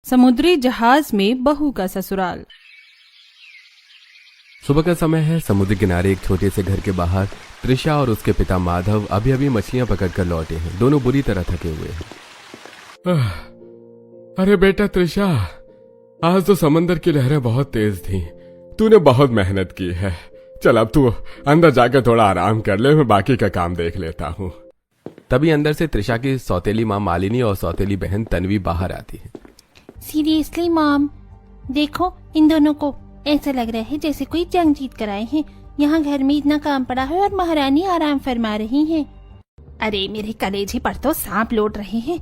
समुद्री जहाज में बहू का ससुराल। सुबह का समय है। समुद्र किनारे एक छोटे से घर के बाहर त्रिशा और उसके पिता माधव अभी अभी मछलियां पकड़कर लौटे हैं। दोनों बुरी तरह थके हुए हैं। अरे बेटा त्रिशा, आज तो समंदर की लहरें बहुत तेज थीं। तूने बहुत मेहनत की है। चल अब तू अंदर जाकर थोड़ा आराम कर ले, मैं बाकी का काम देख लेता हूँ। तभी अंदर से त्रिशा की सौतेली माँ मालिनी और सौतेली बहन तन्वी बाहर आती है। सीरियसली मॉम, देखो इन दोनों को ऐसा लग रहा है जैसे कोई जंग जीत कर आए हैं। यहाँ घर में इतना काम पड़ा है और महारानी आराम फरमा रही हैं। अरे मेरे कलेजे पर तो सांप लौट रहे हैं,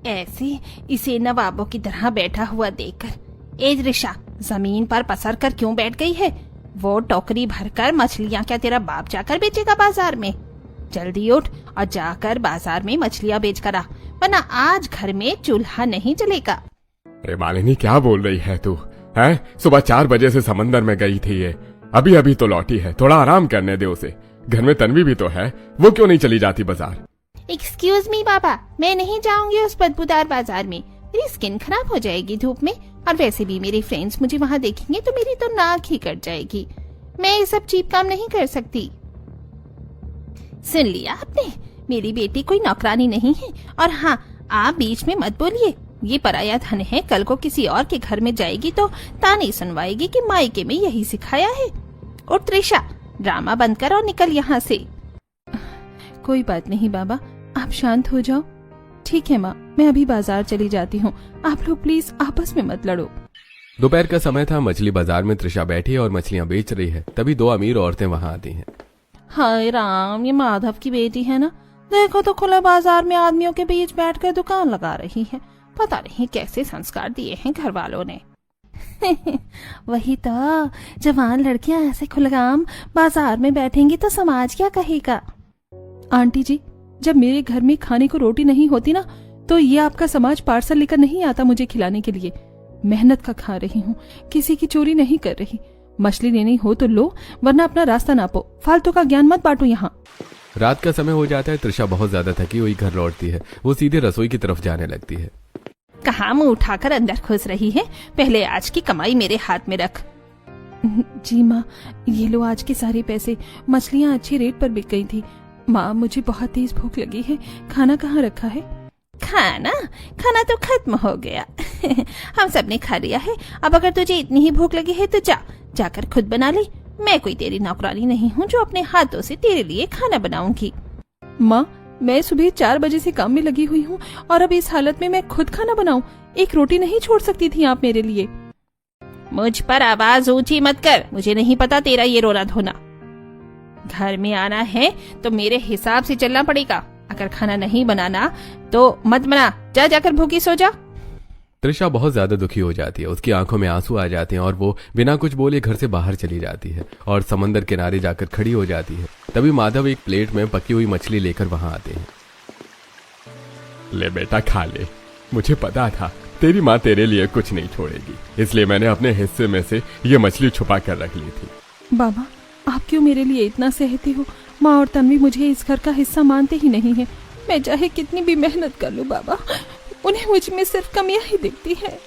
ऐसे इसे नवाबों की तरह बैठा हुआ देखकर। ए त्रिशा, जमीन पर पसर कर क्यों बैठ गई है? वो टोकरी भरकर मछलियाँ क्या तेरा बाप जाकर बेचेगा बाजार में? जल्दी उठ और जाकर बाजार में मछलियाँ बेच कर आ, वरना आज घर में चूल्हा नहीं जलेगा। अरे मालिनी, क्या बोल रही है तू? हैं? सुबह 4 बजे से समंदर में गई थी ये, अभी अभी तो लौटी है। थोड़ा आराम करने दे उसे। घर में तन्वी भी तो है, वो क्यों नहीं चली जाती बाजार? एक्सक्यूज मी पापा, मैं नहीं जाऊंगी उस बदबूदार बाजार में। मेरी स्किन खराब हो जाएगी धूप में, और वैसे भी मेरे फ्रेंड्स मुझे वहाँ देखेंगे तो मेरी तो नाक ही कट जाएगी। मैं ये सब चीप काम नहीं कर सकती। सुन लिया आपने, मेरी बेटी कोई नौकरानी नहीं है। और हाँ, आप बीच में मत बोलिए। ये पराया धन है, कल को किसी और के घर में जाएगी तो ताने सुनवाएगी कि मायके में यही सिखाया है। और त्रिशा, ड्रामा बंद कर और निकल यहाँ से। कोई बात नहीं बाबा, आप शांत हो जाओ। ठीक है माँ, मैं अभी बाजार चली जाती हूँ। आप लोग प्लीज आपस में मत लड़ो। दोपहर का समय था। मछली बाजार में त्रिशा बैठी और मछलियां बेच रही है। तभी 2 अमीर औरतें वहां आती हैं। हाय राम, ये माधव की बेटी है ना? देखो तो खुले बाजार में आदमियों के बीच बैठकर दुकान लगा रही है। पता नहीं कैसे संस्कार दिए हैं घर वालों ने। वही तो, जवान लड़कियां ऐसे खुलेआम बाजार में बैठेंगी तो समाज क्या कहेगा? आंटी जी, जब मेरे घर में खाने को रोटी नहीं होती ना, तो ये आपका समाज पार्सल लेकर नहीं आता मुझे खिलाने के लिए। मेहनत का खा रही हूँ, किसी की चोरी नहीं कर रही। मछली लेनी हो तो लो, वरना अपना रास्ता नापो। फालतू का ज्ञान मत बांटो यहाँ। रात का समय हो जाता है। त्रिशा बहुत ज्यादा थकी हुई घर लौटती है। वो सीधे रसोई की तरफ जाने लगती है। कहाँ मुंह उठाकर अंदर घुस रही है? पहले आज की कमाई मेरे हाथ में रख। जी माँ, ये लो आज के सारे पैसे। मछलियाँ अच्छे रेट पर बिक गई थी। माँ, मुझे बहुत तेज भूख लगी है। खाना कहाँ रखा है? खाना तो खत्म हो गया। हम सब ने खा लिया है। अब अगर तुझे इतनी ही भूख लगी है तो जाकर खुद बना ले। मैं कोई तेरी नौकरानी नहीं हूँ जो अपने हाथों से तेरे लिए खाना बनाऊंगी। माँ, मैं सुबह 4 बजे से काम में लगी हुई हूँ और अब इस हालत में मैं खुद खाना बनाऊं? एक रोटी नहीं छोड़ सकती थी आप मेरे लिए? मुझ पर आवाज ऊंची मत कर। मुझे नहीं पता तेरा ये रोना धोना। घर में आना है तो मेरे हिसाब से चलना पड़ेगा। अगर खाना नहीं बनाना तो मत बना। जाकर भूखी सो जा। त्रिशा बहुत ज्यादा दुखी हो जाती है। उसकी आंखों में आंसू आ जाते हैं और वो बिना कुछ बोले घर से बाहर चली जाती है और समंदर किनारे जाकर खड़ी हो जाती है। तभी माधव एक प्लेट में पकी हुई मछली लेकर वहां आते हैं। ले बेटा, खा ले। मुझे पता था तेरी माँ तेरे लिए कुछ नहीं छोड़ेगी, इसलिए मैंने अपने हिस्से में से ये मछली छुपा कर रख ली थी। बाबा, आप क्यों मेरे लिए इतना सहते हो? माँ और तन्वी मुझे इस घर का हिस्सा मानते ही नहीं है। मैं चाहे कितनी भी मेहनत कर लूं बाबा, उन्हें मुझ में सिर्फ कमियां ही दिखती है।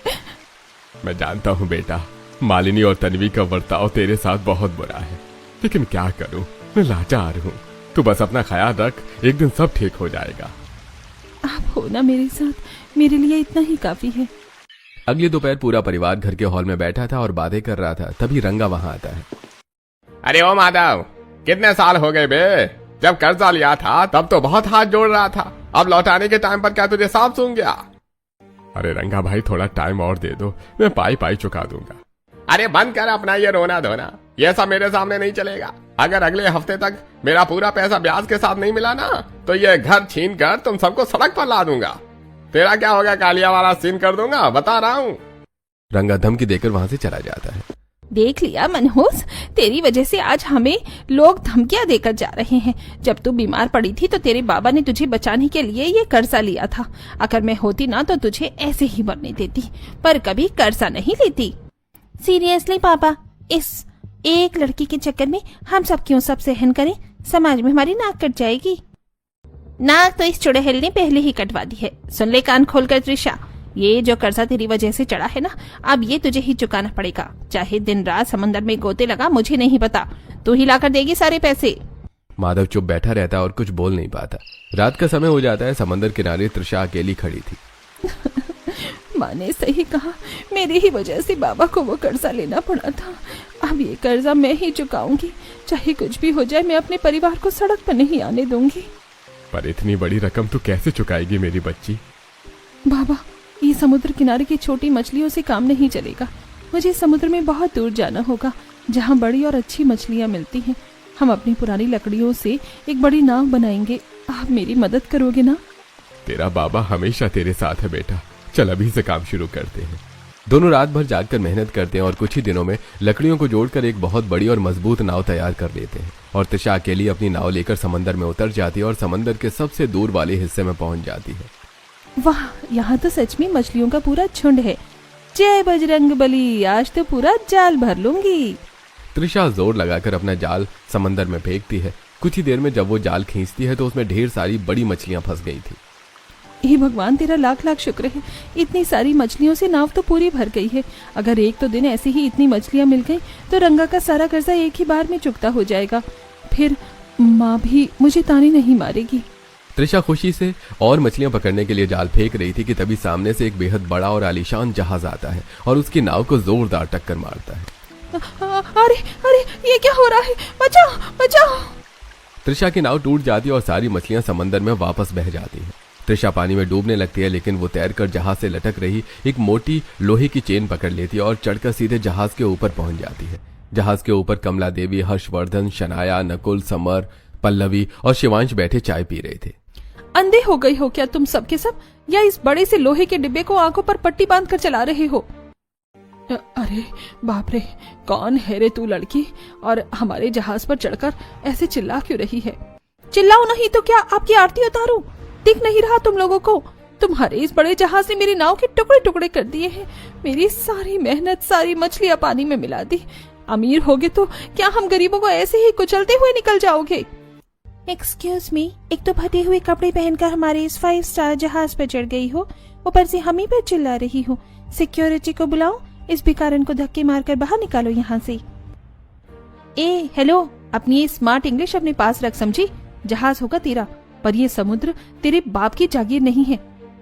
मैं जानता हूँ बेटा, मालिनी और तन्वी का बर्ताव तेरे साथ बहुत बुरा है, लेकिन क्या करूँ, मैं लाचार हूँ। तू बस अपना ख्याल रख, एक दिन सब ठीक हो जाएगा। आप हो ना मेरे साथ, मेरे लिए इतना ही काफी है। अगली दोपहर पूरा परिवार घर के हॉल में बैठा था और बातें कर रहा था। तभी रंगा वहां आता है। अरे ओ माधव, कितने साल हो गए बे? जब कर्जा लिया था तब तो बहुत हाथ जोड़ रहा था, अब लौटाने के टाइम पर क्या तुझे सांप सूंघ गया? अरे रंगा भाई, थोड़ा टाइम और दे दो, मैं पाई चुका दूंगा। अरे बंद कर अपना ये रोना धोना, ये सब मेरे सामने नहीं चलेगा। अगर अगले हफ्ते तक मेरा पूरा पैसा ब्याज के साथ नहीं मिला ना, तो ये घर छीन कर तुम सबको सड़क पर ला दूंगा। तेरा क्या होगा, कालिया वाला सीन कर दूंगा, बता रहा हूँ। रंगा धमकी देकर वहां से चला जाता है। देख लिया मनहूस, तेरी वजह से आज हमें लोग धमकियां देकर जा रहे हैं। जब तू बीमार पड़ी थी तो तेरे बाबा ने तुझे बचाने के लिए ये कर्जा लिया था। अगर मैं होती ना तो तुझे ऐसे ही मरने देती, पर कभी कर्जा नहीं लेती। सीरियसली पापा, इस एक लड़की के चक्कर में हम सब क्यों सब सहन करें? समाज में हमारी नाक कट जाएगी। नाक तो इस चुड़ैल ने पहले ही कटवा दी है। सुन ले कान खोलकर त्रिशा, ये जो कर्जा तेरी वजह से चढ़ा है ना, अब ये तुझे ही चुकाना पड़ेगा। चाहे दिन रात समंदर में गोते लगा, मुझे नहीं पता, तू ही लाकर देगी सारे पैसे। माधव चुप बैठा रहता है और कुछ बोल नहीं पाता। रात का समय हो जाता है। समंदर किनारे तृषा अकेली खड़ी थी। माँ ने सही कहा, मेरी ही वजह से बाबा को वो कर्जा लेना पड़ा था। अब ये कर्जा मैं ही चुकाऊंगी, चाहे कुछ भी हो जाए। मैं अपने परिवार को सड़क पर नहीं आने दूंगी। पर इतनी बड़ी रकम तू कैसे चुकाएगी मेरी बच्ची? बाबा, ये समुद्र किनारे की छोटी मछलियों से काम नहीं चलेगा। मुझे समुद्र में बहुत दूर जाना होगा, जहाँ बड़ी और अच्छी मछलियाँ मिलती हैं। हम अपनी पुरानी लकड़ियों से एक बड़ी नाव बनाएंगे। आप मेरी मदद करोगे ना? तेरा बाबा हमेशा तेरे साथ है बेटा। चल अभी से काम शुरू करते हैं। दोनों रात भर जागकर मेहनत करते हैं और कुछ ही दिनों में लकड़ियों को जोड़कर एक बहुत बड़ी और मजबूत नाव तैयार कर लेते हैं। और तृषा अकेली अपनी नाव लेकर समंदर में उतर जाती है और समंदर के सबसे दूर वाले हिस्से में पहुंच जाती है। वाह, यहाँ तो सच में मछलियों का पूरा झुंड है। जय बजरंग बली, आज तो पूरा जाल भर लूंगी। तृषा जोर लगाकर अपना जाल समंदर में फेंकती है। कुछ ही देर में जब वो जाल खींचती है तो उसमें ढेर सारी बड़ी मछलियां फंस गई थी। हे भगवान, तेरा लाख लाख शुक्र है। इतनी सारी मछलियों से नाव तो पूरी भर गई है। अगर एक तो दिन ऐसे ही इतनी मछलियां मिल गई तो रंगा का सारा कर्जा एक ही बार में चुकता हो जाएगा। फिर माँ भी मुझे ताने नहीं मारेगी। तृषा खुशी से और मछलियां पकड़ने के लिए जाल फेंक रही थी कि तभी सामने से एक बेहद बड़ा और आलीशान जहाज आता है और उसकी नाव को जोरदार टक्कर मारता है। अरे अरे, ये क्या हो रहा है? बचाओ बचाओ। तृषा की नाव टूट जाती है और सारी मछलियां समंदर में वापस बह जाती हैं। तृषा पानी में डूबने लगती है, लेकिन वो तैरकर जहाज से लटक रही एक मोटी लोहे की चेन पकड़ लेती है और चढ़कर सीधे जहाज के ऊपर पहुंच जाती है। जहाज के ऊपर कमला देवी, हर्षवर्धन, शनाया, नकुल, समर, पल्लवी और शिवांश बैठे चाय पी रहे थे। अंधे हो गए हो क्या तुम सब के सब, या इस बड़े से लोहे के डिब्बे को आंखों पर पट्टी बांधकर चला रहे हो? अरे बाप रे, कौन है रे तू लड़की, और हमारे जहाज पर चढ़कर ऐसे चिल्ला क्यों रही है? चिल्लाओ नहीं तो क्या आपकी आरती उतारूं? दिख नहीं रहा तुम लोगों को? तुम्हारे इस बड़े जहाज ने मेरी नाव के टुकड़े टुकड़े कर दिए हैं। मेरी सारी मेहनत, सारी मछलियां पानी में मिला दी। अमीर होगे तो क्या हम गरीबों को ऐसे ही कुचलते हुए निकल जाओगे? एक्सक्यूज मी, एक तो फटे हुए कपड़े पहनकर हमारे इस 5 स्टार जहाज पर चढ़ गई हो, ऊपर से हम ही पर चिल्ला रही हो। सिक्योरिटी को बुलाओ, इस भिखारन को धक्के मारकर बाहर निकालो यहाँ से। ए हेलो, अपनी ये स्मार्ट इंग्लिश अपने पास रख, समझी? जहाज होगा तेरा, पर ये समुद्र तेरे बाप की जागीर नहीं है।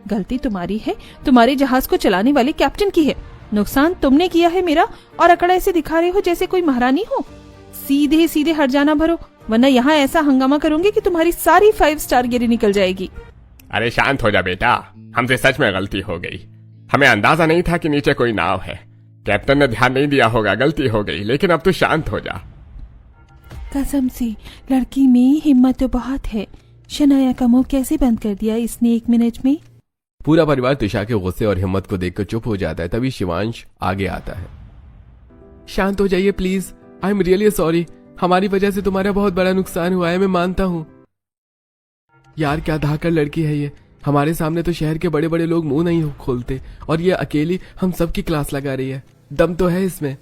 गलती तुम्हारी है, तुम्हारे जहाज को चलाने वाले कैप्टन की है। नुकसान तुमने किया है मेरा, और अकड़ ऐसे दिखा रहे हो जैसे कोई महारानी हो। सीधे सीधे हट जाना भरो, वरना यहाँ ऐसा हंगामा करूंगी कि तुम्हारी सारी 5 स्टार गिरी निकल जाएगी। अरे शांत हो जा बेटा, हमसे सच में गलती हो गई। हमें अंदाजा नहीं था कि नीचे कोई नाव है। कैप्टन ने ध्यान नहीं दिया होगा, गलती हो गई। लेकिन अब तू शांत हो जा। कसम से लड़की में हिम्मत तो बहुत है। शनाया का मुंह कैसे बंद कर दिया इसने 1 मिनट में। पूरा परिवार तृषा के गुस्से और हिम्मत को देखकर चुप हो जाता है। तभी शिवांश आगे आता है। शांत हो जाइए please, I am really sorry. हमारी वजह से तुम्हारा बहुत बड़ा नुकसान हुआ है, मैं मानता हूँ। यार क्या धाकड़ लड़की है ये। हमारे सामने तो शहर के बड़े बड़े लोग मुंह नहीं खोलते, और ये अकेली हम सबकी क्लास लगा रही है। दम तो है इसमें।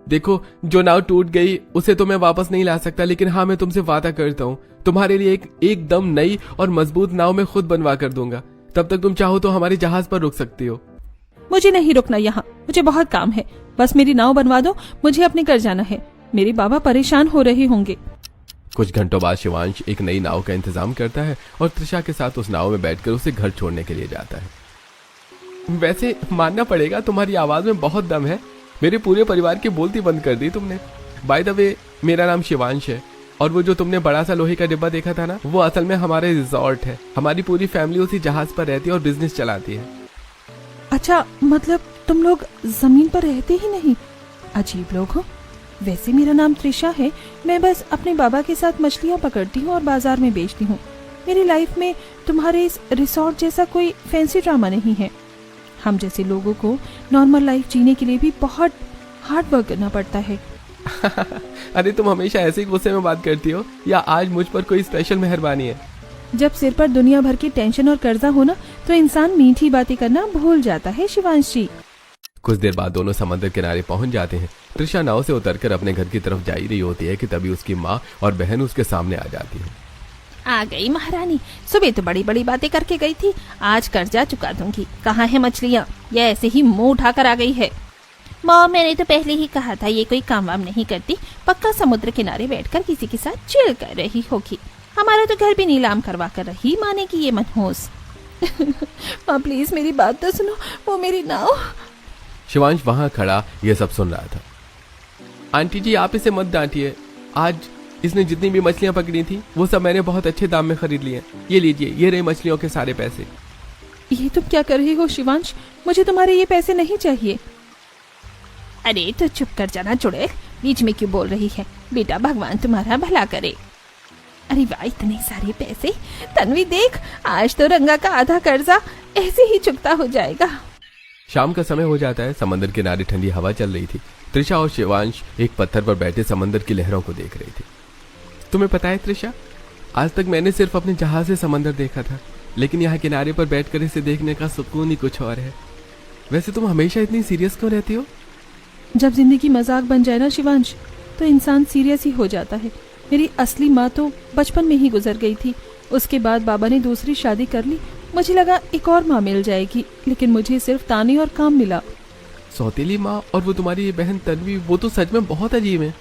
देखो, जो नाव टूट गई उसे तो मैं वापस नहीं ला सकता, लेकिन हाँ, मैं तुमसे वादा करता हूँ, तुम्हारे लिए एकदम नई और मजबूत नाव मैं खुद बनवा कर दूंगा। तब तक तुम चाहो तो हमारे जहाज पर रुक सकती हो। मुझे नहीं रुकना यहाँ, मुझे बहुत काम है। बस मेरी नाव बनवा दो, मुझे अपने घर जाना है। मेरे बाबा परेशान हो रहे होंगे। कुछ घंटों बाद शिवांश एक नई नाव का इंतजाम करता है और तृषा के साथ उस नाव में बैठकर उसे घर छोड़ने के लिए जाता है। वैसे मानना पड़ेगा, तुम्हारी आवाज में बहुत दम है। मेरे पूरे परिवार की बोलती बंद कर दी तुमने। बाय द वे, मेरा नाम शिवांश है, और वो जो तुमने बड़ा सा लोहे का डिब्बा देखा था ना, वो असल में हमारे रिजॉर्ट है। हमारी पूरी फैमिली उसी जहाज पर रहती है और बिजनेस चलाती है। अच्छा, मतलब तुम लोग जमीन पर रहते ही नहीं? अजीब लोग हो। वैसे मेरा नाम तृषा है। मैं बस अपने बाबा के साथ मछलियाँ पकड़ती हूँ और बाजार में बेचती हूँ। मेरी लाइफ में तुम्हारे इस रिसोर्ट जैसा कोई फैंसी ड्रामा नहीं है। हम जैसे लोगों को नॉर्मल लाइफ जीने के लिए भी बहुत हार्ड वर्क करना पड़ता है। अरे तुम हमेशा ऐसे ही गुस्से में बात करती हो, या आज मुझ पर कोई स्पेशल मेहरबानी है? जब सिर पर दुनिया भर की टेंशन और कर्जा हो ना, तो इंसान मीठी बातें करना भूल जाता है। शिवांश जी। कुछ देर बाद दोनों समंदर किनारे पहुंच जाते हैं। तृषा नाव से उतरकर अपने घर की तरफ जा ही रही होती है कि तभी उसकी माँ और बहन उसके सामने आ जाती है। आ गई महारानी। सुबह तो बड़ी बड़ी बातें करके गई थी, आज कर्जा चुका दूंगी। कहाँ है मछलियाँ? ये ऐसे ही मुंह उठाकर आ गई है। मॉम, मैंने तो पहले ही कहा था ये कोई काम वाम नहीं करती, पक्का समुद्र किनारे बैठकर किसी के साथ चिल कर रही होगी। हमारा तो घर भी नीलाम करवा कर रही माने की ये मनहूस। माँ प्लीज मेरी बात तो सुनो, वो मेरी नाव। शिवांश वहां खड़ा ये सब सुन रहा था। आंटी जी आप इसे मत डांटिए, आज इसने जितनी भी मछलियां पकड़ी थी वो सब मैंने बहुत अच्छे दाम में खरीद ली हैं। ये लीजिए, ये रहे मछलियों के सारे पैसे। ये तुम क्या कर रही हो शिवांश? मुझे तुम्हारे ये पैसे नहीं चाहिए। अरे तो चुप कर जाना चुड़ैल, बीच में क्यों बोल रही है? बेटा भगवान तुम्हारा भला करे। अरे वाह, इतने सारे पैसे। तन्वी देख, आज तो रंगा का आधा कर्जा ऐसे ही चुकता हो जाएगा। शाम का समय हो जाता है। समंदर किनारे ठंडी हवा चल रही थी। त्रिशा और शिवांश एक पत्थर पर बैठे समंदर की लहरों को देख रहे थे। तुम्हें पता है त्रिशा, आज तक मैंने सिर्फ अपने जहाज से समंदर देखा था, लेकिन यहाँ किनारे पर बैठकर इसे देखने का सुकून ही कुछ और है। वैसे तुम हमेशा इतनी सीरियस क्यों रहती हो? जब जिंदगी मजाक बन जाए ना शिवांश, तो इंसान सीरियस ही हो जाता है। मेरी असली माँ तो बचपन में ही गुजर गई थी। उसके बाद बाबा ने दूसरी शादी कर ली। मुझे लगा एक और माँ मिल जाएगी, लेकिन मुझे सिर्फ ताने और काम मिला। सौतेली माँ और वो तुम्हारी बहन तन्वी, वो तो सच में बहुत अजीब है।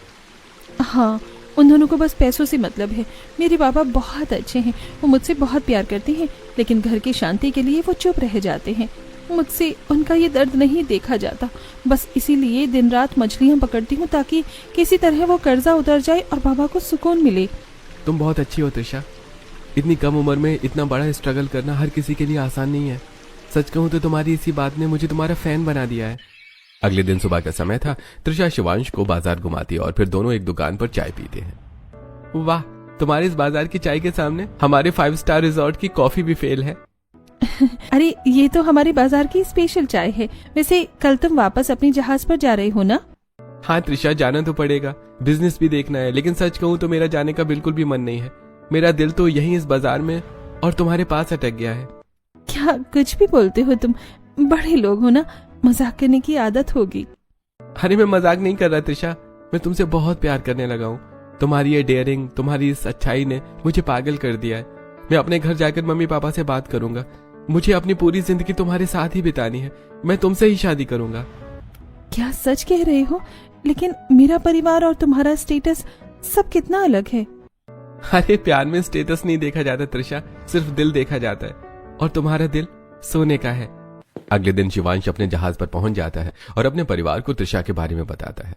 हाँ, उन दोनों को बस पैसों से मतलब है। मेरे बाबा बहुत अच्छे हैं, वो मुझसे बहुत प्यार करते हैं, लेकिन घर की शांति के लिए वो चुप रह जाते हैं। मुझसे उनका ये दर्द नहीं देखा जाता। बस इसीलिए दिन रात मछलियाँ पकड़ती हूँ ताकि किसी तरह वो कर्जा उतर जाए और बाबा को सुकून मिले। तुम बहुत अच्छी हो त्रिशा। इतनी कम उम्र में इतना बड़ा स्ट्रगल करना हर किसी के लिए आसान नहीं है। सच कहूँ तो तुम्हारी इसी बात ने मुझे तुम्हारा फैन बना दिया है। अगले दिन सुबह का समय था। त्रिशा शिवांश को बाजार घुमाती और फिर दोनों एक दुकान पर चाय पीते हैं। वाह, तुम्हारे इस बाजार की चाय के सामने हमारे 5 स्टार रिजॉर्ट की कॉफी भी फेल है। अरे ये तो हमारे बाजार की स्पेशल चाय है। वैसे कल तुम वापस अपने जहाज पर जा रहे हो ना? हाँ त्रिशा, जाना तो पड़ेगा, बिजनेस भी देखना है। लेकिन सच कहूँ तो मेरा जाने का बिल्कुल भी मन नहीं है। मेरा दिल तो यहीं इस बाजार में और तुम्हारे पास अटक गया है। क्या कुछ भी बोलते हो तुम? बड़े लोग हो ना, मजाक करने की आदत होगी। अरे मैं मजाक नहीं कर रहा त्रिशा, मैं तुमसे बहुत प्यार करने लगा हूँ। तुम्हारी ये डेयरिंग, तुम्हारी इस अच्छाई ने मुझे पागल कर दिया है। मैं अपने घर जाकर मम्मी पापा से बात करूंगा। मुझे अपनी पूरी जिंदगी तुम्हारे साथ ही बितानी है। मैं तुमसे ही शादी करूंगा। क्या सच कह रहे हो? लेकिन मेरा परिवार और तुम्हारा स्टेटस सब कितना अलग है। अरे प्यार में स्टेटस नहीं देखा जाता त्रिशा, सिर्फ दिल देखा जाता है, और तुम्हारा दिल सोने का है। अगले दिन शिवांश अपने जहाज पर पहुंच जाता है और अपने परिवार को त्रिशा के बारे में बताता है।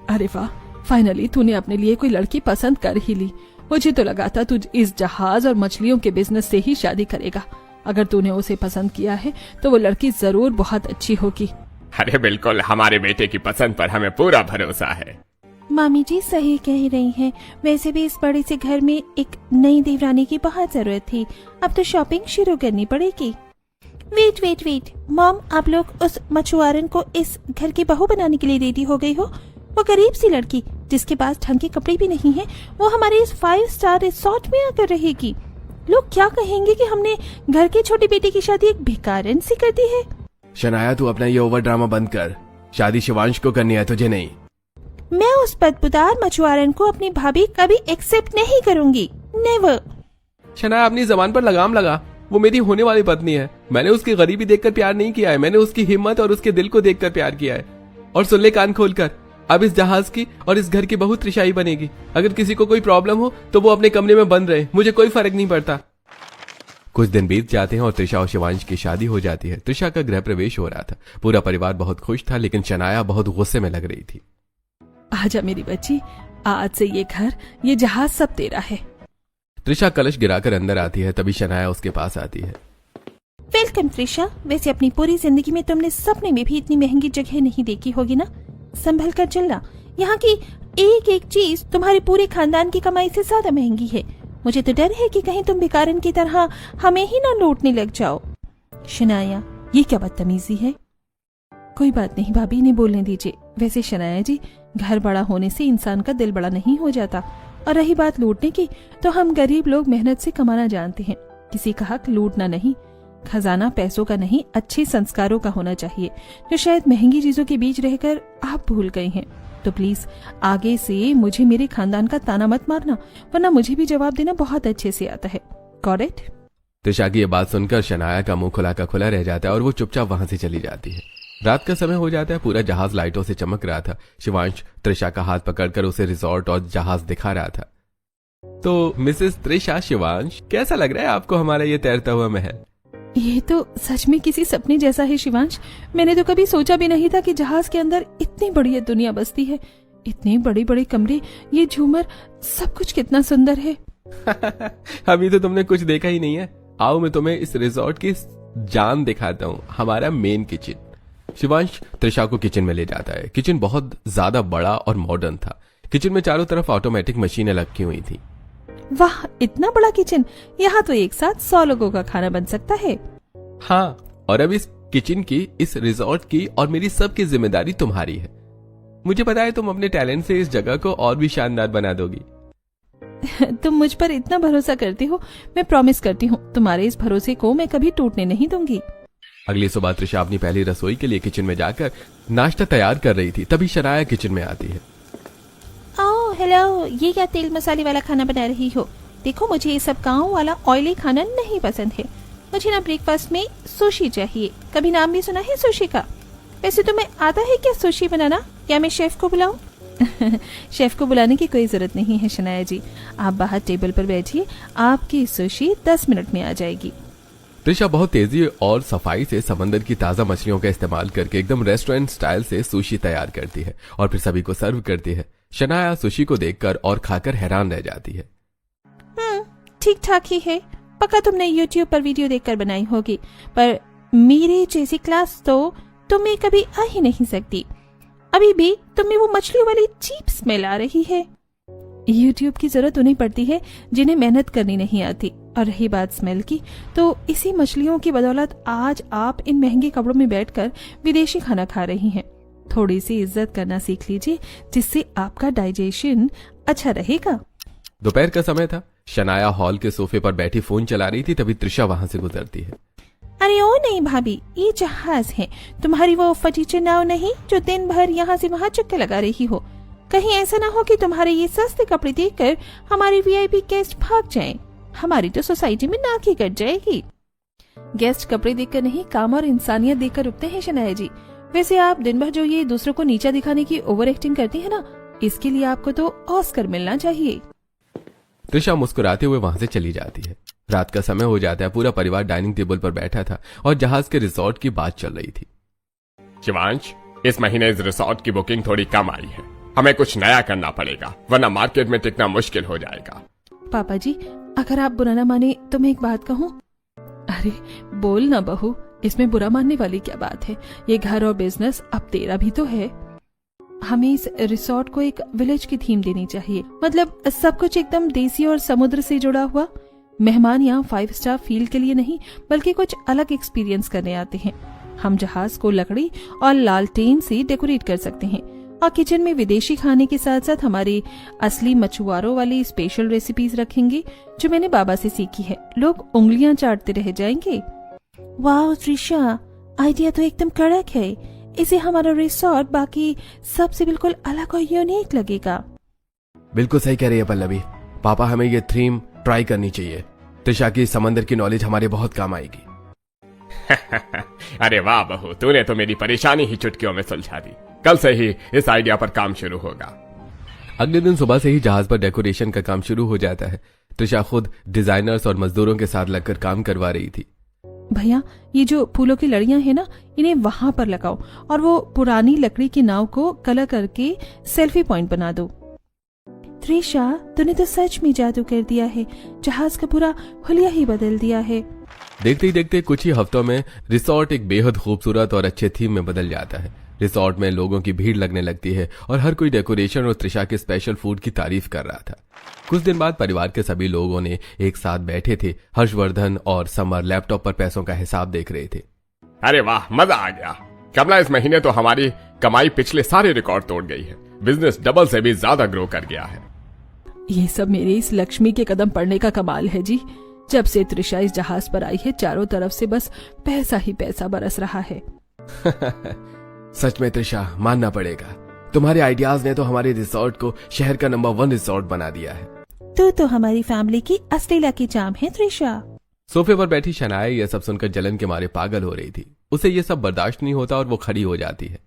अरे वाह, फाइनली तूने अपने लिए कोई लड़की पसंद कर ही ली। मुझे तो लगा था तू इस जहाज और मछलियों के बिजनेस से ही शादी करेगा। अगर तूने उसे पसंद किया है तो वो लड़की जरूर बहुत अच्छी होगी। अरे बिल्कुल, हमारे बेटे की पसंद पर हमें पूरा भरोसा है। मामी जी सही कह रही हैं। वैसे भी इस बड़े से घर में एक नई देवरानी की बहुत जरूरत थी। अब तो शॉपिंग शुरू करनी पड़ेगी। वेट वेट वेट मॉम, आप लोग उस मछुआरन को इस घर की बहू बनाने के लिए रेडी हो गई हो? वो गरीब सी लड़की जिसके पास ढंग के कपड़े भी नहीं है, वो हमारे इस 5 स्टार रिसोर्ट में आकर रहेगी। लोग क्या कहेंगे कि हमने घर की छोटी बेटी की शादी एक भिखारन से कर दी है। शनाया, तू अपना ये ओवर ड्रामा बंद कर। शादी शिवांश को करनी है, तुझे नहीं। मैं उस बदबूदार मछुआरन को अपनी भाभी कभी एक्सेप्ट नहीं करूंगी। नेवर। शनाया, अपनी जबान पर लगाम लगा। वो मेरी होने वाली पत्नी है। मैंने उसकी गरीबी देखकर प्यार नहीं किया है, मैंने उसकी हिम्मत और उसके दिल को देखकर प्यार किया है। और सुन ले कान खोलकर, अब इस जहाज की और इस घर की बहू त्रिशा ही बनेगी। अगर किसी को कोई प्रॉब्लम हो तो वो अपने कमरे में बंद रहे, मुझे कोई फर्क नहीं पड़ता। कुछ दिन बीत जाते हैं और त्रिशा और शिवांश की शादी हो जाती है। त्रिशा का गृह प्रवेश हो रहा था। पूरा परिवार बहुत खुश था, लेकिन शनाया बहुत गुस्से में लग रही थी। आजा मेरी बच्ची, आज से ये घर, ये जहाज सब तेरा है। त्रिशा कलश गिराकर अंदर आती है, तभी शनाया उसके पास आती है। वेलकम त्रिशा। वैसे अपनी पूरी जिंदगी में तुमने सपने में भी इतनी महंगी जगह नहीं देखी होगी ना। संभल कर चलना, यहाँ की एक एक चीज तुम्हारे पूरे खानदान की कमाई से ज्यादा महंगी है। मुझे तो डर है कि कहीं तुम भिखारन की तरह हमें ही ना लूटने लग जाओ। शनाया, ये क्या बदतमीजी है? कोई बात नहीं भाभी, ने बोलने दीजिए। वैसे शनाया जी, घर बड़ा होने से इंसान का दिल बड़ा नहीं हो जाता। और रही बात लूटने की, तो हम गरीब लोग मेहनत से कमाना जानते हैं। किसी का हक लूटना नहीं। खजाना पैसों का नहीं, अच्छे संस्कारों का होना चाहिए, जो शायद महंगी चीजों के बीच रहकर आप भूल गए हैं। तो प्लीज आगे से मुझे मेरे खानदान का ताना मत मारना, वरना मुझे भी जवाब देना बहुत अच्छे से आता है। Got it? त्रिशा की ये बात सुनकर शनाया का मुंह खुला का खुला रह जाता है और वो चुपचाप वहां से चली जाती है। रात का समय हो जाता है, पूरा जहाज लाइटों से चमक रहा था। शिवांश त्रिशा का हाथ पकड़कर उसे रिजॉर्ट और जहाज दिखा रहा था। तो मिसेस त्रिशा, शिवांश, कैसा लग रहा है आपको हमारा ये तैरता हुआ महल? ये तो सच में किसी सपने जैसा है शिवांश। मैंने तो कभी सोचा भी नहीं था कि जहाज के अंदर इतनी बड़ी दुनिया बसती है। इतने बड़े बड़े कमरे, ये झूमर, सब कुछ कितना सुंदर है। अभी तो तुमने कुछ देखा ही नहीं है। आओ मैं तुम्हें इस रिजॉर्ट की जान दिखाता हूँ, हमारा मेन किचन। शिवांश त्रिशा को किचन में ले जाता है। किचन बहुत ज्यादा बड़ा और मॉडर्न था। किचन में चारों तरफ ऑटोमेटिक मशीनें लगी हुई थी। वाह, इतना बड़ा किचन! यहाँ तो एक साथ 100 लोगों का खाना बन सकता है। हाँ, और अब इस किचन की, इस रिजॉर्ट की और मेरी सबकी जिम्मेदारी तुम्हारी है। मुझे पता है तुम अपने टैलेंट से इस जगह को और भी शानदार बना दोगी। तुम मुझ पर इतना भरोसा करते हो, मैं प्रॉमिस करती हूँ तुम्हारे इस भरोसे को मैं कभी टूटने नहीं दूंगी। अगली सुबह त्रिशा अपनी पहली रसोई के लिए किचन में जाकर नाश्ता तैयार कर रही थी, तभी शनाया किचन में आती है। ओह हेलो, ये क्या तेल मसाले वाला खाना बना रही हो? देखो, मुझे ये सब गाँव वाला ऑयली खाना नहीं पसंद है। मुझे ना ब्रेकफास्ट में सुशी चाहिए। कभी नाम भी सुना है सुशी का? वैसे तुम्हें आता है क्या सुशी बनाना, या मैं शेफ को बुलाऊं? शेफ को बुलाने की कोई जरूरत नहीं है शनाया जी, आप बाहर टेबल पर बैठिए, आपकी सुशी 10 मिनट में आ जाएगी। त्रिशा बहुत तेजी और सफाई से समंदर की ताजा मछलियों का इस्तेमाल करके एकदम रेस्टोरेंट स्टाइल से सुशी तैयार करती है और फिर सभी को सर्व करती है। शनाया सुशी को देखकर और खाकर हैरान रह जाती है। ठीक ठाक ही है। पक्का तुमने YouTube पर वीडियो देखकर बनाई होगी, पर मेरे जैसी क्लास तो तुम्हें कभी आ ही नहीं सकती। अभी भी तुम्हें वो मछलियों वाली चीप स्मेल आ रही है। YouTube की जरूरत उन्हें पड़ती है जिन्हें मेहनत करनी नहीं आती। और रही बात स्मेल की, तो इसी मछलियों की बदौलत आज आप इन महंगे कपड़ों में बैठकर विदेशी खाना खा रही हैं। थोड़ी सी इज्जत करना सीख लीजिए, जिससे आपका डाइजेशन अच्छा रहेगा। दोपहर का समय था। शनाया हॉल के सोफे पर बैठी फोन चला रही थी, तभी त्रिशा वहां से गुजरती है। अरे ओ नहीं भाभी, ये जहाज है, तुम्हारी वो फटीचर नाव नहीं जो दिन भर यहाँ से वहाँ चक्कर लगा रही हो। कहीं ऐसा ना हो कि तुम्हारे ये सस्ते कपड़े देखकर हमारे VIP गेस्ट भाग जाएं। हमारी तो सोसाइटी में नाक ही कट जाएगी। गेस्ट कपड़े देखकर नहीं, काम और इंसानियत देखकर रुकते हैं शनाया जी। वैसे आप दिन भर जो ये दूसरों को नीचा दिखाने की ओवर एक्टिंग करती है ना, इसके लिए आपको तो ऑस्कर मिलना चाहिए। त्रिशा मुस्कुराते हुए वहां से चली जाती है। रात का समय हो जाता है। पूरा परिवार डाइनिंग टेबल पर बैठा था और जहाज के रिजॉर्ट की बात चल रही थी। शिवांश, इस महीने इस रिसोर्ट की बुकिंग थोड़ी कम आई है। हमें कुछ नया करना पड़ेगा, वरना मार्केट में टिकना मुश्किल हो जाएगा। पापा जी, अगर आप बुरा ना माने तो मैं एक बात कहूँ? अरे बोल ना बहू, इसमें बुरा मानने वाली क्या बात है? ये घर और बिजनेस अब तेरा भी तो है। हमें इस रिसोर्ट को एक विलेज की थीम देनी चाहिए, मतलब सब कुछ एकदम देसी और समुद्र से जुड़ा हुआ। मेहमान यहाँ 5 स्टार फील के लिए नहीं, बल्कि कुछ अलग एक्सपीरियंस करने आते हैं। हम जहाज को लकड़ी और लालटेन से डेकोरेट कर सकते हैं और किचन में विदेशी खाने के साथ साथ हमारी असली मछुआरों वाली स्पेशल रेसिपीज रखेंगे जो मैंने बाबा से सीखी है। लोग उंगलियां चाटते रह जाएंगे। वाह त्रिशा, आइडिया तो एकदम कड़क है। इसे हमारा रिसोर्ट बाकी सबसे बिल्कुल अलग और यूनिक लगेगा। बिल्कुल सही कह रही है पल्लवी। पापा, हमें ये थीम ट्राई करनी चाहिए। त्रिशा की समंदर की नॉलेज हमारे बहुत काम आएगी। अरे वाह बहू, तूने तो मेरी परेशानी ही चुटकियों में सुलझा दी। कल से ही इस आइडिया पर काम शुरू होगा। अगले दिन सुबह से ही जहाज पर डेकोरेशन का काम शुरू हो जाता है। त्रिशा खुद डिजाइनर्स और मजदूरों के साथ लगकर काम करवा रही थी। भैया, ये जो फूलों की लड़ियां हैं ना, इन्हें वहां पर लगाओ और वो पुरानी लकड़ी की नाव को कलर करके सेल्फी पॉइंट बना दो। त्रिशा, तूने तो सच में जादू कर दिया है। जहाज का पूरा हुलिया ही बदल दिया है। देखते ही देखते कुछ ही हफ्तों में रिसोर्ट एक बेहद खूबसूरत और अच्छे थीम में बदल जाता है। रिसोर्ट में लोगों की भीड़ लगने लगती है और हर कोई डेकोरेशन और त्रिशा के स्पेशल फूड की तारीफ कर रहा था। कुछ दिन बाद परिवार के सभी लोगों ने एक साथ बैठे थे। हर्षवर्धन और समर लैपटॉप पर पैसों का हिसाब देख रहे थे। अरे वाह, मजा आ गया। कमला, इस महीने तो हमारी कमाई पिछले सारे रिकॉर्ड तोड़ गई है। बिजनेस डबल से भी ज्यादा ग्रो कर गया है। ये सब मेरे इस लक्ष्मी के कदम पड़ने का कमाल है जी। जब से त्रिशा इस जहाज पर आई है, चारों तरफ से बस पैसा ही पैसा बरस रहा है। सच में त्रिशा, मानना पड़ेगा। तुम्हारे आइडियाज ने तो हमारे रिसोर्ट को शहर का नंबर 1 रिसोर्ट बना दिया है। तू तो हमारी फैमिली की असली लकी चार्म है त्रिशा। सोफे पर बैठी शनाया यह सब सुनकर जलन के मारे पागल हो रही थी। उसे यह सब बर्दाश्त नहीं होता और वो खड़ी हो जाती है।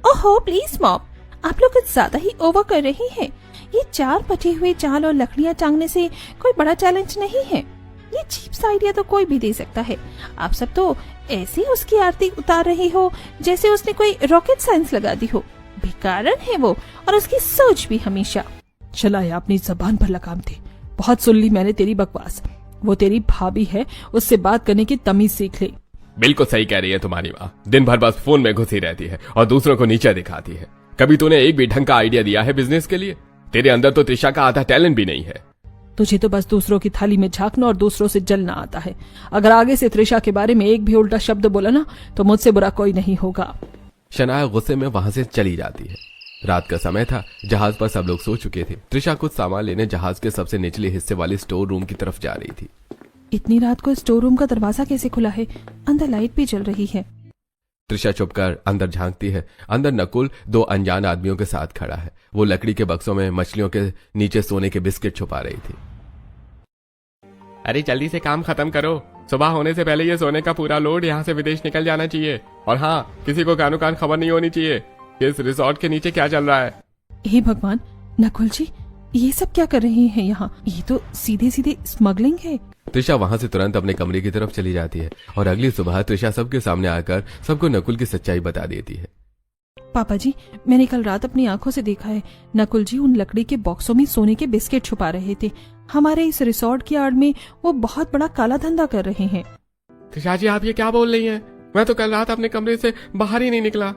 ओहो प्लीज मॉम, आप लोग कुछ ज्यादा ही ओवर कर रही हैं। ये 4 पटी हुए चाल और लकड़ियां टांगने से कोई बड़ा चैलेंज नहीं है। ये चीप सा आइडिया तो कोई भी दे सकता है। आप सब तो ऐसे उसकी आरती उतार रही हो जैसे उसने कोई रॉकेट साइंस लगा दी हो। बेकारन है वो, और उसकी सोच भी हमेशा। शनाया अपनी जबान पर लगाम थी। बहुत सुन ली मैंने तेरी बकवास। वो तेरी भाभी है, उससे बात करने की तमीज सीख ले। बिल्कुल सही कह रही है तुम्हारी माँ। दिन भर बस फोन में घुसी रहती है और दूसरों को नीचे दिखाती है। कभी तूने एक भी ढंग का आइडिया दिया है बिजनेस के लिए? तेरे अंदर तो त्रिशा का आधा टैलेंट भी नहीं है। तुझे तो बस दूसरों की थाली में झांकना और दूसरों से जलना आता है। अगर आगे से त्रिशा के बारे में एक भी उल्टा शब्द बोला ना तो मुझसे बुरा कोई नहीं होगा। शनाया गुस्से में वहां से चली जाती है। रात का समय था। जहाज पर सब लोग सो चुके थे। त्रिशा कुछ सामान लेने जहाज के सबसे निचले हिस्से वाले स्टोर रूम की तरफ जा रही थी। इतनी रात को स्टोर रूम का दरवाजा कैसे खुला है? अंदर लाइट भी जल रही है। त्रिशा चुपकर अंदर झांकती है। अंदर नकुल 2 अनजान आदमियों के साथ खड़ा है। वो लकड़ी के बक्सों में मछलियों के नीचे सोने के बिस्किट छुपा रही थी। अरे जल्दी से काम खत्म करो। सुबह होने से पहले ये सोने का पूरा लोड यहाँ से विदेश निकल जाना चाहिए। और हाँ, किसी को कानो कान खबर नहीं होनी चाहिए कि इस रिसोर्ट के नीचे क्या चल रहा है। हे भगवान, नकुल जी ये सब क्या कर रहे हैं यहाँ? ये तो सीधे सीधे स्मगलिंग है। त्रिशा वहां से तुरंत अपने कमरे की तरफ चली जाती है और अगली सुबह त्रिशा सबके सामने आकर सबको नकुल की सच्चाई बता देती है। पापा जी, मैंने कल रात अपनी आंखों से देखा है। नकुल जी उन लकड़ी के बॉक्सों में सोने के बिस्किट छुपा रहे थे। हमारे इस रिसोर्ट की आड़ में वो बहुत बड़ा काला धंधा कर रहे हैं। त्रिशा जी, आप ये क्या बोल रही हैं? मैं तो कल रात अपने कमरे से बाहर ही नहीं निकला।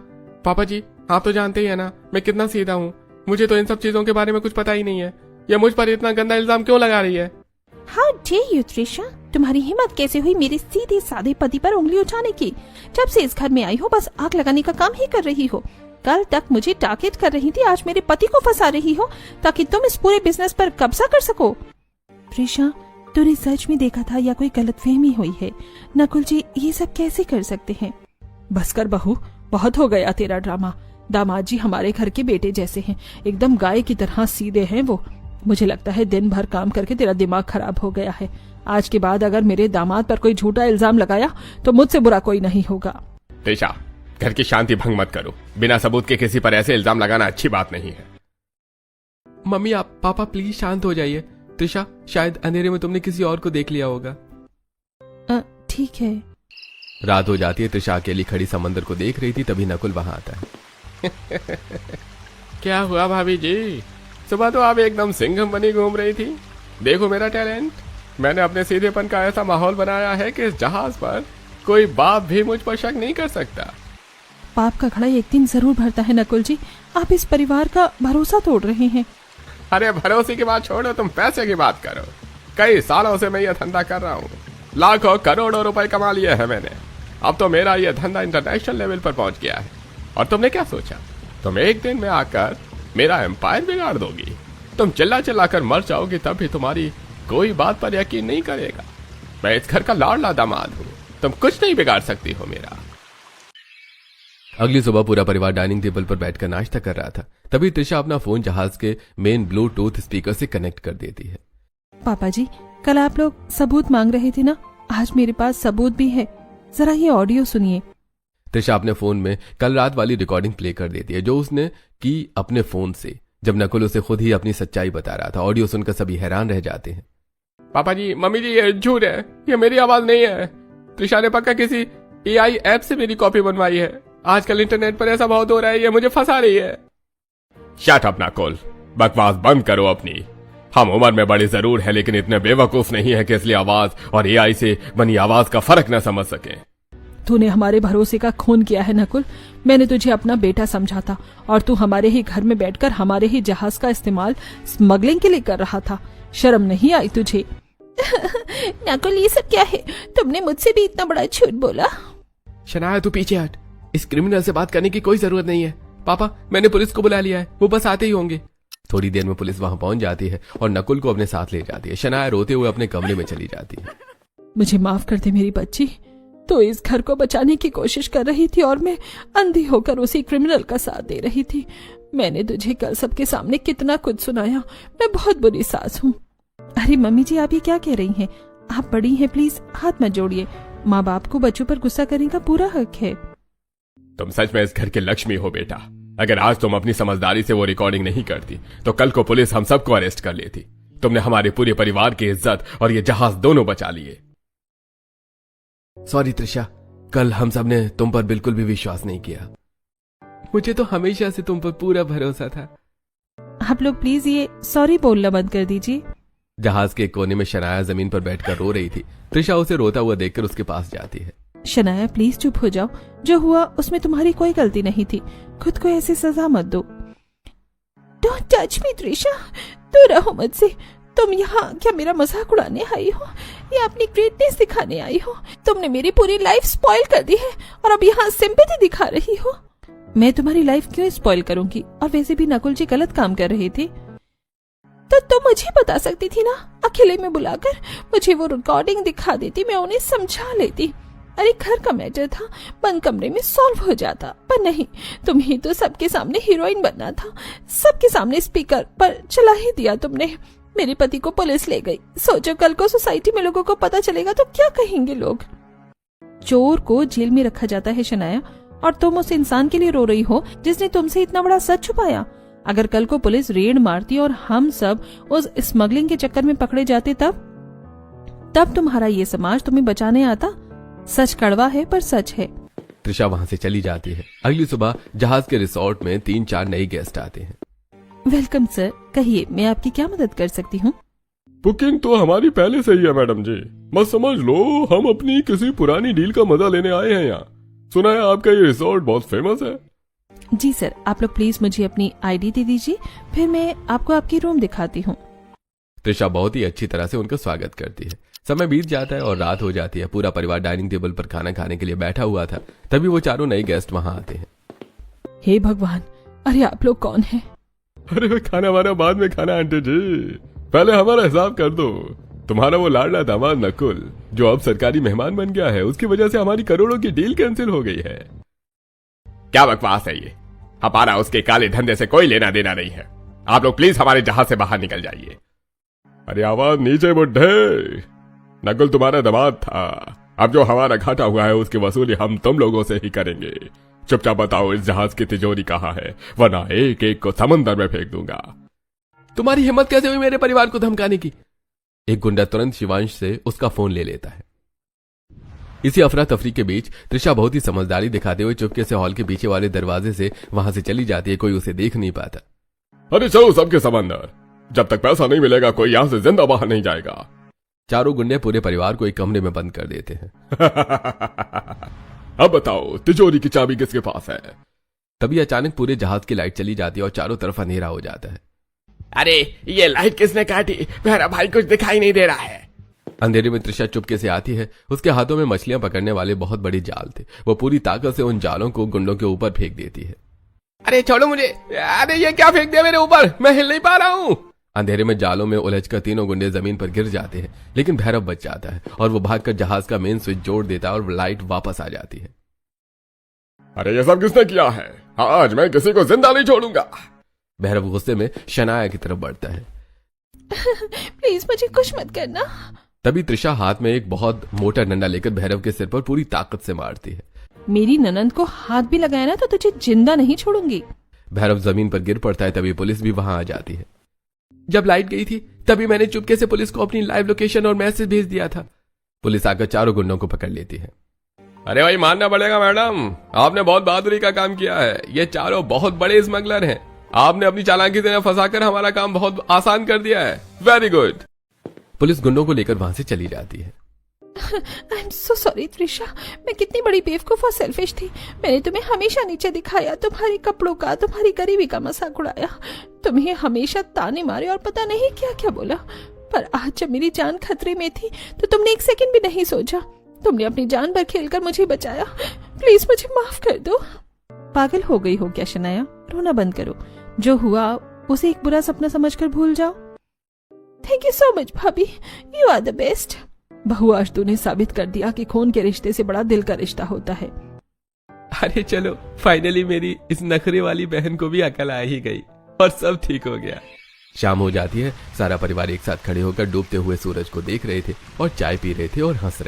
पापा जी, आप तो जानते ही है ना मैं कितना सीधा हूँ। मुझे तो इन सब चीजों के बारे में कुछ पता ही नहीं है। ये मुझ पर इतना गंदा इल्जाम क्यों लगा रही है? हाउ डेयर यू त्रिशा, तुम्हारी हिम्मत कैसे हुई मेरे सीधे साधे पति पर उंगली उठाने की? जब से इस घर में आई हो बस आग लगाने का काम ही कर रही हो। कल तक मुझे टारगेट कर रही थी, आज मेरे पति को फंसा रही हो ताकि तुम इस पूरे बिजनेस पर कब्जा कर सको। त्रिशा, तूने सच में देखा था या कोई गलतफहमी हुई है? नकुल जी ये सब कैसे कर सकते हैं? बस कर बहू, बहुत हो गया तेरा ड्रामा। दामाद जी हमारे घर के बेटे जैसे हैं, एकदम गाय की तरह सीधे हैं वो। मुझे लगता है दिन भर काम करके तेरा दिमाग खराब हो गया है। आज के बाद अगर मेरे दामाद पर कोई झूठा इल्जाम लगाया तो मुझसे बुरा कोई नहीं होगा। त्रिशा, घर की शांति भंग मत करो। बिना सबूत के किसी पर ऐसे इल्जाम लगाना अच्छी बात नहीं है। मम्मी, आप पापा प्लीज शांत हो जाइए। त्रिशा, शायद अंधेरे में तुमने किसी और को देख लिया होगा। ठीक है। रात हो जाती है। त्रिशा अकेली खड़ी समंदर को देख रही थी। तभी नकुल वहां आता है। क्या हुआ भाभी जी? सुबह तो आप एकदम सिंह बनी घूम रही थी। देखो मेरा टैलेंट। मैंने अपने सीधेपन का ऐसा माहौल बनाया है कि इस जहाज पर कोई बाप भी मुझ पर शक नहीं कर सकता। पाप का घड़ा एक दिन जरूर भरता है नकुल जी। आप इस परिवार का भरोसा तोड़ रहे हैं। अरे भरोसे की बात छोड़ो, तुम पैसे की बात करो। कई सालों से मैं ये धंधा कर रहा हूँ। लाखों करोड़ों रुपए कमा लिए हैं मैंने। अब तो मेरा ये धंधा इंटरनेशनल लेवल पर पहुंच गया है। और तुमने क्या सोचा, तुम एक दिन में आकर मेरा एम्पायर बिगाड़ दोगी? तुम चिल्ला चिल्ला कर मर जाओगी तब भी तुम्हारी कोई बात पर यकीन नहीं करेगा। मैं इस घर का लाडला दामाद हूँ। तुम कुछ नहीं बिगाड़ सकती हो मेरा। अगली सुबह पूरा परिवार डाइनिंग टेबल पर बैठकर नाश्ता कर रहा था। तभी त्रिशा अपना फोन जहाज के मेन ब्लूटूथ स्पीकर से कनेक्ट कर देती है। पापा जी, कल आप लोग सबूत मांग रहे थे ना, आज मेरे पास सबूत भी है। जरा ये ऑडियो सुनिए। त्रिशा अपने फोन में कल रात वाली रिकॉर्डिंग प्ले कर देती है जो उसने की अपने फोन से, जब नकुल उसे खुद ही अपनी सच्चाई बता रहा था। ऑडियो सुनकर सभी हैरान रह जाते हैं। पापा जी, मम्मी जी, ये झूठ है। ये मेरी आवाज नहीं है। त्रिशा ने पक्का किसी AI ऐप से मेरी कॉपी बनवाई है। आजकल इंटरनेट पर ऐसा बहुत हो रहा है, ये मुझे फंसा रही है। शट अप नकुल, बकवास बंद करो अपनी। हम उम्र में बड़े जरूर है लेकिन इतने बेवकूफ नहीं है कि इसलिए आवाज और AI से बनी आवाज का फर्क न समझ सके। तूने हमारे भरोसे का खून किया है नकुल। मैंने तुझे अपना बेटा समझा था और तू हमारे ही घर में बैठकर हमारे ही जहाज का इस्तेमाल स्मगलिंग के लिए कर रहा था। शर्म नहीं आई तुझे? नकुल, ये सब क्या है? तुमने मुझसे भी इतना बड़ा झूठ बोला। शनाया, तू पीछे हट। इस क्रिमिनल से बात करने की कोई जरूरत नहीं है। पापा, मैंने पुलिस को बुला लिया है, वो बस आते ही होंगे। थोड़ी देर में पुलिस वहां पहुंच जाती है और नकुल को अपने साथ ले जाती है। शनाया रोते हुए अपने कमरे में चली जाती है। मुझे माफ कर दे मेरी बच्ची। तो इस घर को बचाने की कोशिश कर रही थी और मैं अंधी होकर उसी क्रिमिनल का साथ दे रही थी। मैंने तुझे कल सबके सामने कितना कुछ सुनाया। मैं बहुत बुरी सास हूँ। अरे मम्मी जी, आप ये क्या कह रही हैं? आप बड़ी हैं, प्लीज हाथ मत जोड़िए। माँ बाप को बच्चों पर गुस्सा करने का पूरा हक है। तुम सच में इस घर की लक्ष्मी हो बेटा। अगर आज तुम अपनी समझदारी से वो रिकॉर्डिंग नहीं करती तो कल को पुलिस हम सबको अरेस्ट कर लेती। तुमने हमारे पूरे परिवार की इज्जत और ये जहाज दोनों बचा लिए। सॉरी त्रिशा, कल हम सब ने तुम पर बिल्कुल भी विश्वास नहीं किया। मुझे तो हमेशा से तुम पर पूरा भरोसा था। आप लोग प्लीज ये सॉरी बोलना बंद कर दीजिए। जहाज के कोने में शनाया जमीन पर बैठकर रो रही थी। त्रिशा उसे रोता हुआ देखकर उसके पास जाती है। शनाया प्लीज चुप हो जाओ। जो हुआ उसमें तुम्हारी कोई गलती नहीं थी। खुद को ऐसी सजा मत दो। डोंट टच मी त्रिशा, दूर रहो मुझसे। तुम यहाँ क्या मेरा मजाक उड़ाने आई हो या अपनी ग्रेटनेस दिखाने आई हो? तुमने मेरी पूरी लाइफ स्पॉइल कर दी है और अब यहाँ सिंपैथी दिखा रही हो। मैं तुम्हारी लाइफ क्यों स्पॉइल करूंगी? और वैसे भी नकुल जी गलत काम कर रहे थे तो तुम मुझे बता सकती थी ना। अकेले में बुलाकर मुझे वो रिकॉर्डिंग दिखा देती, मैं उन्हें समझा लेती। अरे घर का मैटर था, बंद कमरे में सॉल्व हो जाता। पर नहीं, तुम्हें तो सबके सामने हीरोइन बनना था। सबके सामने स्पीकर पर चला ही दिया तुमने। मेरे पति को पुलिस ले गई। सोचो कल को सोसाइटी में लोगों को पता चलेगा तो क्या कहेंगे लोग? चोर को जेल में रखा जाता है शनाया, और तुम उस इंसान के लिए रो रही हो जिसने तुमसे इतना बड़ा सच छुपाया। अगर कल को पुलिस रेड मारती और हम सब उस स्मगलिंग के चक्कर में पकड़े जाते तब तुम्हारा ये समाज तुम्हें बचाने आता। सच कड़वा है पर सच है। त्रिशा वहां से चली जाती है। अगली सुबह जहाज के रिसोर्ट में 3-4 नए गेस्ट आते हैं। वेलकम सर, कहिए मैं आपकी क्या मदद कर सकती हूँ? बुकिंग तो हमारी पहले से ही है मैडम जी। बस समझ लो हम अपनी किसी पुरानी डील का मजा लेने आए हैं यहाँ। सुना है आपका ये रिसोर्ट बहुत फेमस है। जी सर, आप लोग प्लीज मुझे अपनी आईडी दे दीजिए, फिर मैं आपको आपकी रूम दिखाती हूँ। त्रिशा बहुत ही अच्छी तरह से उनका स्वागत करती है। समय बीत जाता है और रात हो जाती है। पूरा परिवार डाइनिंग टेबल पर खाना खाने के लिए बैठा हुआ था। तभी वो चारों नए गेस्ट वहां आते हैं। हे भगवान, अरे आप लोग कौन हैं? अरे खाना वाना बाद में खाना आंटी जी, पहले हमारा हिसाब कर दो। तुम्हारा वो लाडला दामाद नकुल जो अब सरकारी मेहमान बन गया है, उसकी वजह से हमारी करोड़ों की डील कैंसिल हो गई है। क्या बकवास है ये? हमारा उसके काले धंधे से कोई लेना देना नहीं है। आप लोग प्लीज हमारे जहाज से बाहर निकल जाइए। अरे आवाज नीचे बुड्ढे। नकुल तुम्हारा दामाद था। अब जो हमारा घाटा हुआ है उसकी वसूली हम तुम लोगों से ही करेंगे। चुपचाप बताओ इस जहाज की तिजोरी कहाँ है, वरना एक एक को समंदर में फेंक दूंगा। तुम्हारी हिम्मत कैसे हुई मेरे परिवार को धमकाने की? एक गुंडा तुरंत शिवांश से उसका फोन ले लेता है। इसी अफरा तफरी के बीच त्रिशा बहुत ही समझदारी दिखाते हुए चुपके से हॉल के पीछे वाले दरवाजे से वहां से चली जाती है। कोई उसे देख नहीं पाता। अरे चलो सबके समंदर, जब तक पैसा नहीं मिलेगा कोई यहां से जिंदा बाहर नहीं जाएगा। चारों गुंडे पूरे परिवार को एक कमरे में बंद कर देते हैं। अब बताओ तिजोरी की चाबी किसके पास है? तभी अचानक पूरे जहाज की लाइट चली जाती है और चारों तरफ अंधेरा हो जाता है। अरे ये लाइट किसने काटी? मेरा भाई कुछ दिखाई नहीं दे रहा है। अंधेरे में त्रिशा चुपके से आती है। उसके हाथों में मछलियां पकड़ने वाले बहुत बड़ी जाल थे। वो पूरी ताकत से उन जालों को गुंडों के ऊपर फेंक देती है। अरे छोड़ो मुझे। अरे ये क्या फेंक दिया मेरे ऊपर? मैं हिल नहीं पा रहा हूँ। अंधेरे में जालों में उलझकर तीनों गुंडे जमीन पर गिर जाते हैं, लेकिन भैरव बच जाता है और वो भागकर जहाज का मेन स्विच जोड़ देता है और लाइट वापस आ जाती है। अरे ये सब किसने किया है? आज मैं किसी को जिंदा नहीं छोड़ूंगा। भैरव गुस्से में शनाया की तरफ बढ़ता है। प्लीज मुझे कुछ मत करना। तभी त्रिशा हाथ में एक बहुत मोटा डंडा लेकर भैरव के सिर पर पूरी ताकत से मारती है। मेरी ननंद को हाथ भी लगाया ना तो तुझे जिंदा नहीं छोड़ूंगी। भैरव जमीन पर गिर पड़ता है। तभी पुलिस भी वहां आ जाती है। जब लाइट गई थी तभी मैंने चुपके से पुलिस को अपनी लाइव लोकेशन और मैसेज भेज दिया था। पुलिस आकर चारों गुंडों को पकड़ लेती है। अरे भाई मानना पड़ेगा मैडम, आपने बहुत बहादुरी का काम किया है। ये चारों बहुत बड़े स्मगलर हैं। आपने अपनी चालाकी से फंसाकर हमारा काम बहुत आसान कर दिया है। Very good. पुलिस गुंडों को लेकर वहां से चली जाती है। I am so sorry Trisha, मैं कितनी बड़ी बेवकूफ और सेल्फिश थी। मैंने तुम्हें हमेशा नीचे दिखाया, तुम्हारे कपड़ों का, तुम्हारी गरीबी का मजाक उड़ाया, तुम्हें हमेशा ताने मारे और पता नहीं क्या क्या बोला। पर आज जब मेरी जान खतरे में थी तो तुमने एक सेकंड भी नहीं सोचा। तुमने अपनी जान पर खेलकर मुझे बचाया। प्लीज मुझे माफ कर दो। पागल हो गई हो क्या शनाया? रोना बंद करो। जो हुआ उसे एक बुरा सपना समझकर भूल जाओ। थैंक यू सो मच भाभी, यू आर द बेस्ट। बहू, आज तूने साबित कर दिया कि खून के रिश्ते से बड़ा दिल का रिश्ता होता है। अरे चलो, फाइनली मेरी इस नखरे वाली बहन को भी अकल आ ही गई और सब ठीक हो गया। शाम हो जाती है। सारा परिवार एक साथ खड़े होकर डूबते हुए सूरज को देख रहे थे और चाय पी रहे थे और हंस रहे